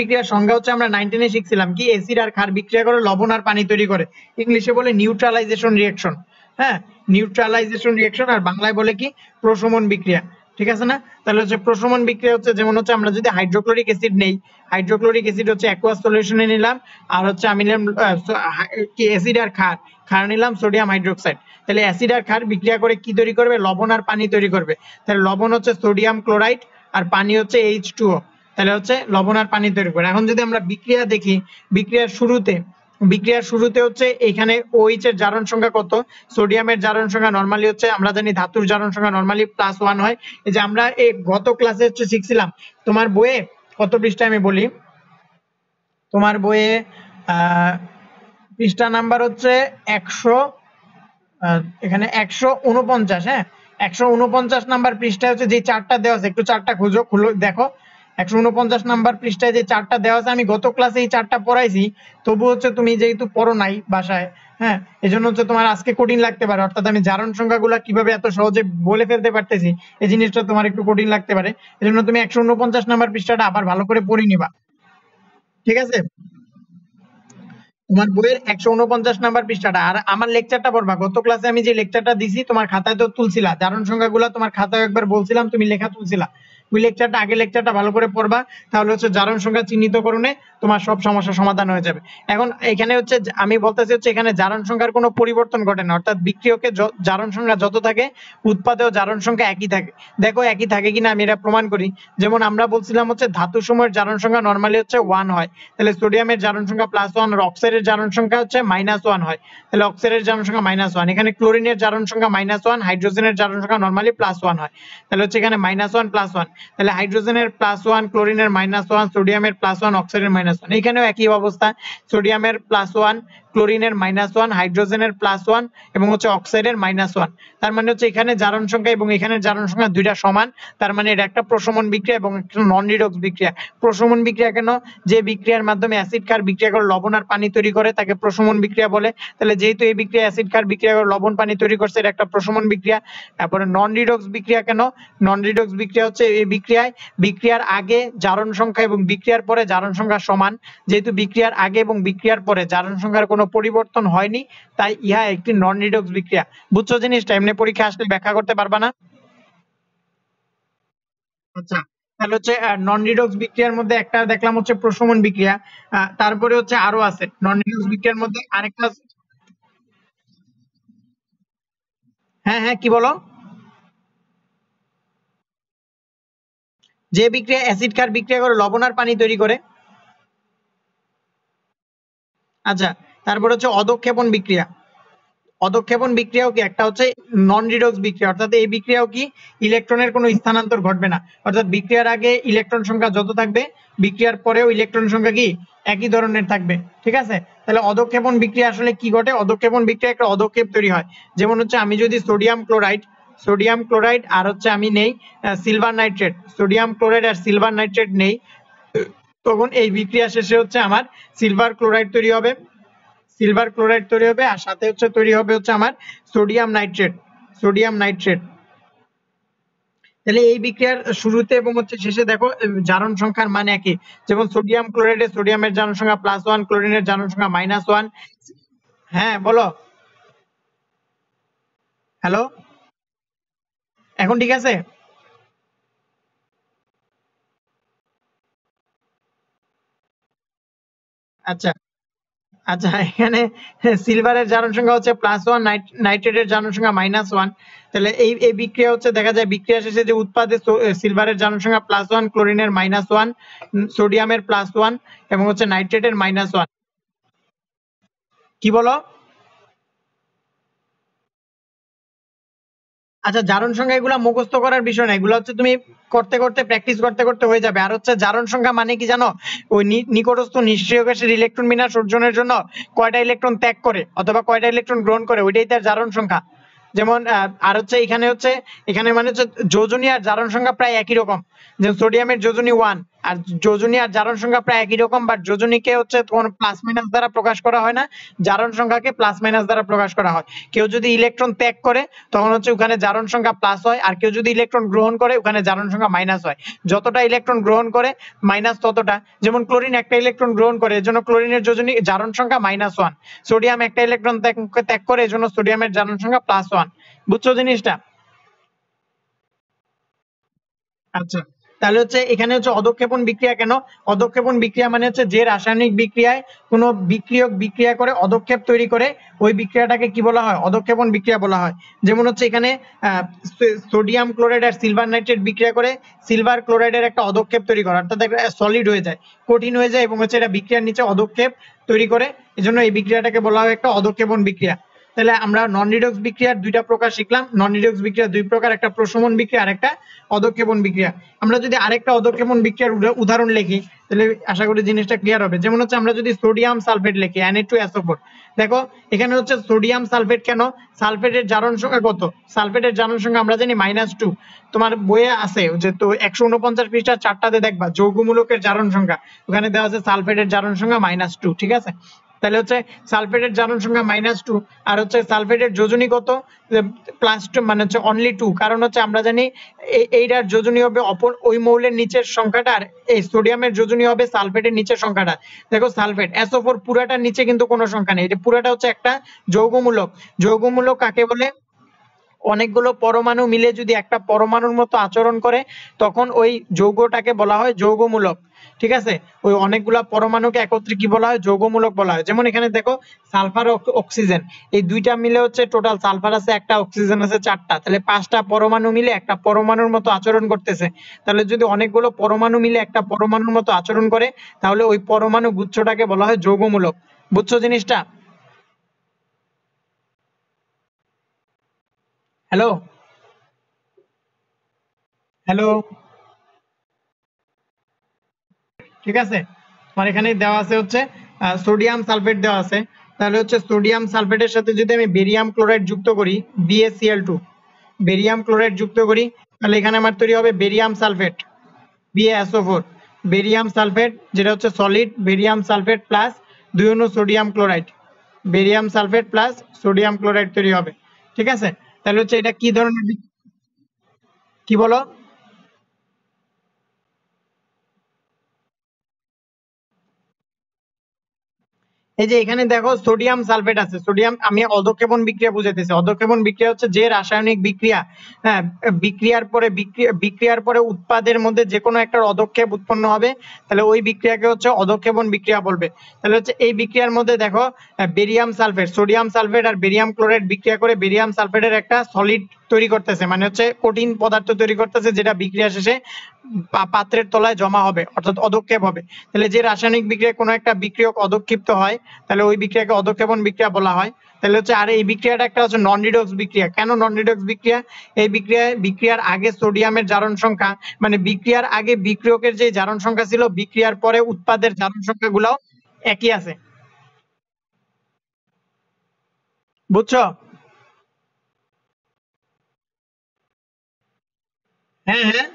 বিক্রিয়ার সংজ্ঞা আমরা 19 এ শিখছিলাম কি, অ্যাসিড আর ক্ষার বিক্রিয়া করে লবণ আর পানি তৈরি করে, ইংলিশে বলে নিউট্রালাইজেশন রিঅ্যাকশন। হ্যাঁ, নিউট্রালাইজেশন রিঅ্যাকশন, আর বাংলায় বলে কি, প্রশমন বিক্রিয়া, ঠিক আছে না? তাহলে প্রশমন বিক্রিয়া যেমন আমরা যদি হাইড্রোক্লোরিক অ্যাসিড নেই, হাইড্রোক্লোরিক অ্যাসিড অ্যাকুয়াস সলিউশনে নিলাম, আর আমি নিলাম কি অ্যাসিড আর ক্ষার নিলাম সোডিয়াম হাইড্রোক্সাইড, তাহলে অ্যাসিড আর ক্ষার বিক্রিয়া করে কি তৈরি করবে, লবণ আর পানি তৈরি করবে। তাহলে লবণ সোডিয়াম ক্লোরাইড আর পানি H2O, তাহলে লবণ আর পানি তৈরি করে। এখন যদি আমরা বিক্রিয়া দেখি, বিক্রিয়ার শুরুতে এখানে OH এর জারণ সংখ্যা কত, সোডিয়ামের জারণ সংখ্যা নরমালি আমরা জানি ধাতুর জারণ সংখ্যা নরমালি +1 হয়, এই যে আমরা এই গত ক্লাসে শিখছিলাম, তোমার বইয়ে কত পৃষ্ঠায় আমি বলি, তোমার বইয়ে পৃষ্ঠা নাম্বার 100, এখানে 149, হ্যাঁ 149 নাম্বার পৃষ্ঠায় যে চার্টটা দেওয়া আছে, একটু চার্টটা খুলো দেখো, 149 নাম্বার পৃষ্ঠায় যে চার্টটা দেওয়া আছে, আমি গত ক্লাসে এই চার্টটা পড়াইছি, তবু তুমি যেহেতু পড়ো নাই বাসায়, হ্যাঁ, এজন্য তোমার আজকে কঠিন লাগতে পারে, অর্থাৎ আমি জারণ সংখ্যাগুলো কিভাবে এত সহজে বলে ফেলতে পারতেছি এই জিনিসটা তোমার একটু কঠিন লাগতে পারে, এজন্য তুমি 149 নাম্বার পৃষ্ঠাটা আবার ভালো করে পড়ে নিবা, ঠিক আছে? তোমার বইয়ের 149 নাম্বার পৃষ্ঠাটা। আর আমার লেকচারটা পড়বা, গত ক্লাসে আমি যে লেকচারটা দিছি তোমার খাতায় তো তুলছিলা, জারণ সংখ্যাগুলো তোমার খাতায় একবার বলছিলাম, তুমি লেখা তুলছিলা। ওই লেকচারটা, আগের লেকচারটা ভালো করে পড়বা, তাহলে হচ্ছে জারণ সংখ্যা চিহ্নিতকরণে তোমার সব সমস্যার সমাধান হয়ে যাবে। এখন এখানে হচ্ছে আমি বলতেছি হচ্ছে এখানে জারণ সংখ্যার কোনো পরিবর্তন ঘটে না, অর্থাৎ বিক্রিয়কে জারণ সংখ্যা যত থাকে উৎপাদেও জারণ সংখ্যা একই থাকে। দেখো একই থাকে কিনা আমি এটা প্রমাণ করি। যেমন আমরা বলছিলাম হচ্ছে ধাতু সমূহের জারণ সংখ্যা নরমালি হচ্ছে 1 হয়, তাহলে সোডিয়ামের জারণ সংখ্যা +1 আর অক্সাইডের জারণ সংখ্যা হচ্ছে -1 হয়, তাহলে অক্সাইডের জারণ সংখ্যা -1। এখানে ক্লোরিনের জারণ সংখ্যা -1, হাইড্রোজেনের জারণ সংখ্যা নরমালি +1 হয়, তাহলে হচ্ছে এখানে -1 +1, তাহলে হাইড্রোজেনের +1, ক্লোরিনের -1, সোডিয়ামের +1, অক্সাইডের -1। এখানেও একই অবস্থা, সোডিয়ামের +1, ক্লোরিনের -1, হাইড্রোজেনের +1 এবং হচ্ছে অক্সাইডের -1। তার মানে হচ্ছে এখানে জারণ সংখ্যা এবং এখানে জারণ সংখ্যা দুইটা সমান। তার মানে এটা একটা প্রশমন বিক্রিয়া এবং একটা নন রিডক্স বিক্রিয়া। প্রশমন বিক্রিয়া কেন? যে বিক্রিয়ার মাধ্যমে অ্যাসিড ক্ষার বিক্রিয়া করে লবণ আর পানি তৈরি করে তাকে প্রশমন বিক্রিয়া বলে। তাহলে যেহেতু এই বিক্রিয়া অ্যাসিড ক্ষার বিক্রিয়া করে লবণ পানি তৈরি করছে, এটা একটা প্রশমন বিক্রিয়া। তারপরে নন রিডক্স বিক্রিয়া কেন? নন রিডক্স বিক্রিয়া হচ্ছে এই বিক্রিয়ার আগে জারণ সংখ্যা এবং বিক্রিয়ার পরে জারণ সংখ্যা সমান। যেহেতু বিক্রিয়ার আগে এবং বিক্রিয়ার পরে জারণ সংখ্যার কোনো পরিবর্তন হয়নি, তাই ইহা একটি নন রিডক্স বিক্রিয়া। বুঝছো জিনিসটা? এমনি পরীক্ষা আসলে ব্যাখ্যা করতে পারবা না? আচ্ছা, তাহলে হচ্ছে নন রিডক্স বিক্রিয়ার মধ্যে একটা দেখলাম হচ্ছে প্রশমন বিক্রিয়া। তারপরে হচ্ছে আরো আছে নন রিডক্স বিক্রিয়ার মধ্যে আরেকটা হ্যাঁ হ্যাঁ, কি বলো? যে বিক্রিয়া অ্যাসিড ক্ষার বিক্রিয়া করে লবণ আর পানি তৈরি করে। আচ্ছা, তারপর হচ্ছে অদক্ষেপণ বিক্রিয়া। অদক্ষেপণ বিক্রিয়াও কি একটা হচ্ছে নন রিডক্স বিক্রিয়া, অর্থাৎ এই বিক্রিয়াও কি ইলেকট্রনের কোনো স্থানান্তর ঘটবে না, অর্থাৎ বিক্রিয়ার আগে ইলেকট্রন সংখ্যা যত থাকবে বিক্রিয়ার পরেও ইলেকট্রন সংখ্যা কি একই ধরনের থাকবে। ঠিক আছে, তাহলে অদক্ষেপণ বিক্রিয়া আসলে কি ঘটে? অদক্ষেপণ বিক্রিয়া একটা অদক্ষেপ তৈরি হয়। যেমন হচ্ছে আমি যদি সোডিয়াম ক্লোরাইড আর হচ্ছে আমি নেই সিলভার নাইট্রেট, সোডিয়াম ক্লোরাইড আর সিলভার নাইট্রেট নেই, তখন এই বিক্রিয়া শেষে হচ্ছে আমার সিলভার ক্লোরাইড তৈরি হবে, আর সাথে হচ্ছে তৈরি হবে হচ্ছে আমার সোডিয়াম নাইট্রেট। তাহলে এই বিক্রিয়ার শুরুতে এবং হচ্ছে শেষে দেখো জারণ সংখ্যার মান একই। যেমন সোডিয়াম ক্লোরাইডে সোডিয়ামের জারণ সংখ্যা +1, ক্লোরিনের জারণ সংখ্যা -1। হ্যাঁ বলো। হ্যালো, এখন ঠিক আছে? আচ্ছা আচ্ছা, এখানে সিলভারের জারণ সংখ্যা হচ্ছে +1, নাইট্রেটের জারণ সংখ্যা -1। তাহলে এই বিক্রিয়া হচ্ছে দেখা যায় বিক্রিয়া শেষে যে উৎপাদে সিলভারের জারণ সংখ্যা +1, ক্লোরিনের -1, সোডিয়ামের +1 এবং হচ্ছে নাইট্রেটের -1। কি বলো? আচ্ছা, জারণ সংখ্যা এগুলা মুখস্থ করার বিষয় না, এগুলো হচ্ছে তুমি করতে করতে প্র্যাকটিস করতে করতে হয়ে যাবে। আর হচ্ছে জারণ সংখ্যা মানে কি জানো? ওই নিকটস্থ নিষ্ক্রিয় গ্যাসের ইলেকট্রন বিন্যাস অর্জনের জন্য কয়টা ইলেকট্রন ত্যাগ করে অথবা কয়টা ইলেকট্রন গ্রহণ করে, ওইটাই তার জারণ সংখ্যা। যেমন আর হচ্ছে এখানে মানে হচ্ছে যোজনী আর জারণ সংখ্যা প্রায় একই রকম। যেমন সোডিয়ামের যোজনী 1 আর যোজনী আর জারণ সংখ্যা প্রায় একই রকম, বাট যোজনীকে হচ্ছে কোনো প্লাস মাইনাস দ্বারা প্রকাশ করা হয় না, জারণ সংখ্যাকে প্লাস মাইনাস দ্বারা প্রকাশ করা হয়। কেউ যদি ইলেকট্রন ত্যাগ করে তখন হচ্ছে ওখানে জারণ সংখ্যা প্লাস হয়, আর কেউ যদি ইলেকট্রন গ্রহণ করে ওখানে জারণ সংখ্যা মাইনাস হয়। যতটা ইলেকট্রন গ্রহণ করে মাইনাস ততটা। যেমন ক্লোরিন একটা ইলেকট্রন গ্রহণ করে, এজন্য ক্লোরিনের যোজনী জারণ সংখ্যা -1। সোডিয়াম একটা ইলেকট্রন ত্যাগ করে, এজন্য সোডিয়ামের জারণ সংখ্যা +1। বুঝছো জিনিসটা? আচ্ছা, তাহলে হচ্ছে এখানে হচ্ছে অদক্ষেপণ বিক্রিয়া কেন? অদক্ষেপণ বিক্রিয়া মানে হচ্ছে যে রাসায়নিক বিক্রিয়ায় কোনো বিক্রিয়ক বিক্রিয়া করে অদক্ষেপ তৈরি করে, ওই বিক্রিয়াটাকে কি বলা হয়? অদক্ষেপণ বিক্রিয়া বলা হয়। যেমন হচ্ছে এখানে সোডিয়াম ক্লোরাইড আর সিলভার নাইট্রেট বিক্রিয়া করে সিলভার ক্লোরাইডের একটা অদক্ষেপ তৈরি করে, অর্থাৎ একটা সলিড হয়ে যায়, কঠিন হয়ে যায় এবং হচ্ছে এটা বিক্রিয়ার নিচে অদক্ষেপ তৈরি করে, এজন্য এই বিক্রিয়াটাকে বলা হয় একটা অদক্ষেপণ বিক্রিয়া। তাহলে আমরা নন রিডক্স বিক্রিয়ার দুইটা প্রকার শিখলাম। নন রিডক্স বিক্রিয়া দুই প্রকার, একটা প্রশমন বিক্রিয়া আর একটা অদক্ষেপণ বিক্রিয়া। আমরা যদি আরেকটা অদক্ষেপণ বিক্রিয়ার উদাহরণ লিখি তাহলে আশা করি জিনিসটা ক্লিয়ার হবে। যেমন হচ্ছে আমরা যদি সোডিয়াম সালফেট লিখি Na2SO4, দেখো এখানে হচ্ছে সোডিয়াম সালফেট কেন? সালফেটের জারণ সংখ্যা কত? সালফেটের জারণ সংখ্যা আমরা জানি -2। তোমার বইয়ে আছে যে তো 149 পৃষ্ঠার 4টাতে দেখবা যৌগমূলকের জারণ সংখ্যা, ওখানে দেওয়া আছে সালফেটের জারণ সংখ্যা -2। ঠিক আছে, তাহলে হচ্ছে সালফেটের জারণ সংখ্যা -2 আর হচ্ছে সালফেটের যোজনী কত +2 মানে হচ্ছে অনলি 2 কারণ হচ্ছে আমরা জানি এইটার যোজনী হবে অপর ওই মৌলের নিচের সংখ্যাটা আর এই সোডিয়ামের যোজনী হবে সালফেটের নিচের সংখ্যাটা দেখো সালফেট SO4 পুরাটার নিচে কিন্তু কোনো সংখ্যা নেই এটা পুরাটা হচ্ছে একটা যৌগমূলক যৌগমূলক কাকে বলে অনেকগুলো পরমাণু মিলে যদি একটা পরমাণুর মতো আচরণ করে তখন ওই যৌগটাকে বলা হয় যৌগমূলক ঠিক আছে ওই অনেকগুলা পরমাণুকে একত্রে কি বলা হয় যৌগমূলক বলা হয় যেমন এখানে দেখো সালফার অক্সিজেন এই দুইটা মিলে হচ্ছে টোটাল সালফার আছে একটা অক্সিজেন আছে চারটা তাহলে পাঁচটা পরমাণু মিলে একটা পরমাণুর মতো আচরণ করতেছে তাহলে যদি অনেকগুলো পরমাণু মিলে একটা পরমাণুর মতো আচরণ করে তাহলে ওই পরমাণু গুচ্ছটাকে বলা হয় যৌগমূলক বুঝছো জিনিসটা হ্যালো হ্যালো ঠিক আছে আমার এখানে দেওয়া আছে হচ্ছে সোডিয়াম সালফেট দেওয়া আছে তাহলে হচ্ছে সোডিয়াম সালফেটের সাথে যদি আমি বেরিয়াম ক্লোরাইড যুক্ত করি BaCl2 বেরিয়াম ক্লোরাইড যুক্ত করি তাহলে এখানে আমার তৈরি হবে barium sulphate BaSO4 barium sulphate যেটা হচ্ছে সলিড বেরিয়াম সালফেট প্লাস 2 অণু sodium chloride barium sulphate plus sodium chloride তৈরি হবে ঠিক আছে তাহলে হচ্ছে এটা কি ধরনের কি বলো এই যে এখানে দেখো সোডিয়াম সালফেট আছে সোডিয়াম আমি অধঃক্ষেপণ বিক্রিয়া বুঝাইতেছি অধঃক্ষেপণ বিক্রিয়া হচ্ছে যে রাসায়নিক বিক্রিয়া হ্যাঁ বিক্রিয়ার পরে উৎপাদের মধ্যে যে কোনো একটা অধঃক্ষেপ উৎপন্ন হবে তাহলে ওই বিক্রিয়াকে হচ্ছে অধঃক্ষেপণ বিক্রিয়া বলবে তাহলে হচ্ছে এই বিক্রিয়ার মধ্যে দেখো বেরিয়াম সালফেট সোডিয়াম সালফেট আর বেরিয়াম ক্লোরাইড বিক্রিয়া করে বেরিয়াম সালফেটের একটা সলিড তৈরি করতেছে মানে হচ্ছে কঠিন পদার্থ তৈরি করতেছে যেটা বিক্রিয়া শেষে পাত্রের তলায় জমা হবে অর্থাৎ অধঃক্ষেপ হবে তাহলে যে রাসায়নিক বিক্রিয়ায় কোনো একটা বিক্রিয়ক অধঃক্ষিপ্ত হয় তাহলে ওই বিক্রিয়াকে অধঃক্ষেপণ বিক্রিয়া বলা হয় তাহলে হচ্ছে আর এই বিক্রিয়াটা একটা হচ্ছে নন রিডক্স বিক্রিয়া কেন নন রিডক্স বিক্রিয়া এই বিক্রিয়ার আগে সোডিয়ামের জারণ সংখ্যা মানে বিক্রিয়ার আগে বিক্রিয়কের যে জারণ সংখ্যা ছিল বিক্রিয়ার পরে উৎপাদের জারণ সংখ্যা গুলাও একই আছে বুঝছো হ্যাঁ হ্যাঁ